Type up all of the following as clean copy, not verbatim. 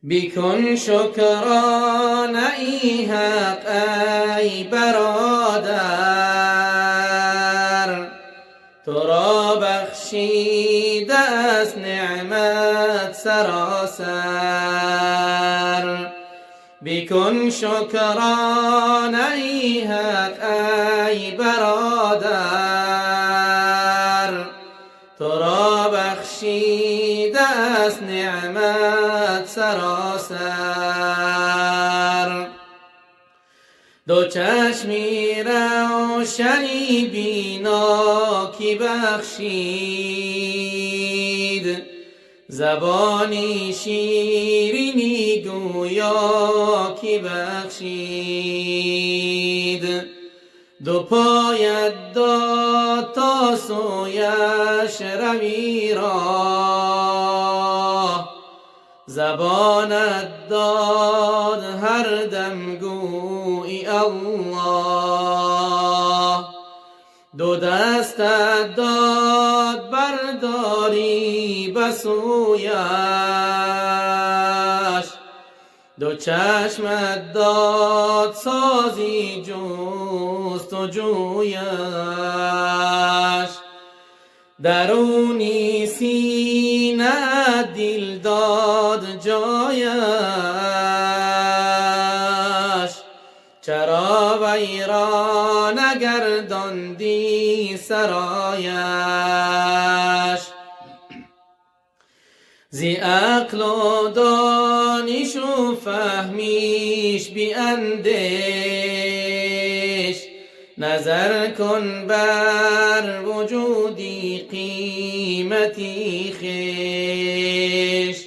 بیکن شکرانه ای حق ای برادر، تو را بخشیده است نعمت سراسر. بیکن شکرانه ای حق ای برادر، تو را بخشیده است نعمت سراسر. دو چشمی روشنی بینا کی بخشید، زبانی شیرینی گویا کی بخشید. دو پایت داد تا سویش روی راه، زبانت داد هر دم گویی الله. دو دستت داد برداری به سویش، دو چشمت داد سازی جست و جویش. درونی سینه دل داد جایش، چرا وی را نگرداندی سرایش. زی عقل و دانش و فهمیش بیندیش، نظر کن بر وجودی قیمتی خویش.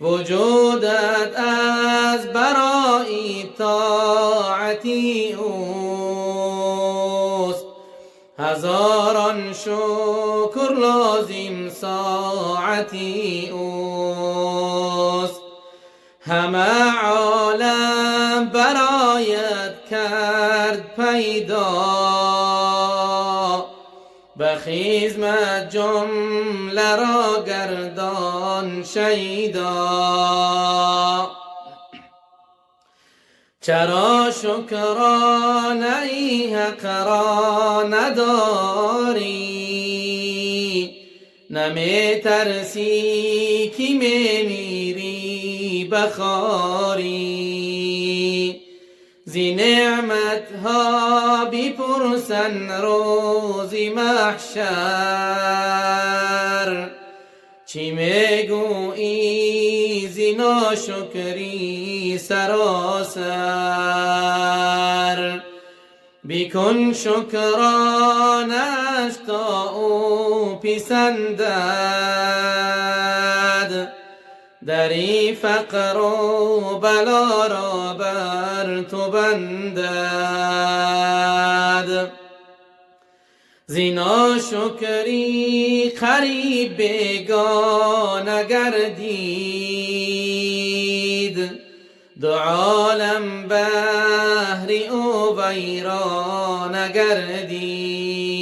وجودت از برای طاعتی اوست، هزاران شکر لازم ساعتی اوست. همه عالم برایت کرد پیدا، به خدمت جمله را گردان شیدا. چرا شکرانه ای حق را نداری، نمی ترسی که می میری بخاری. زی نعمتها بپرسن روز محشر، چی می گویی زی ناشکری سراسر. بیکن شکرانش تا او پسندد، دری فقر و بلا را بر تو بندد. زی ناشکری قریب بیگانه گردید، دو عالم بهر او ویرانه گردید.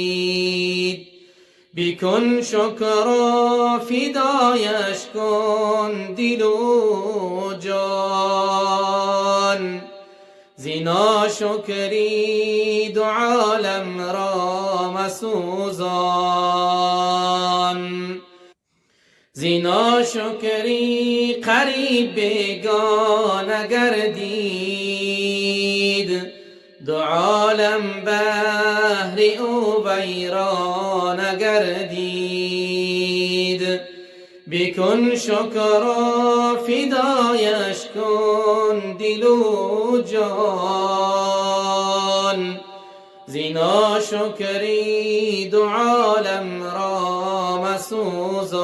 بیکن شکر و فدایش کن دل و جان، زی ناشکری دو عالم را مسوزان. زی ناشکری قریب بیگانه گردید، دو عالم بهر او ویرانه گردید. بیکن شکر و فدایش کن دل و جان، زی ناشکری دو عالم را مسوزان.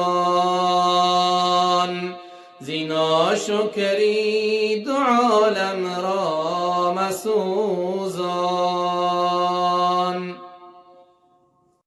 زی ناشکری دو عالم را مسوزان.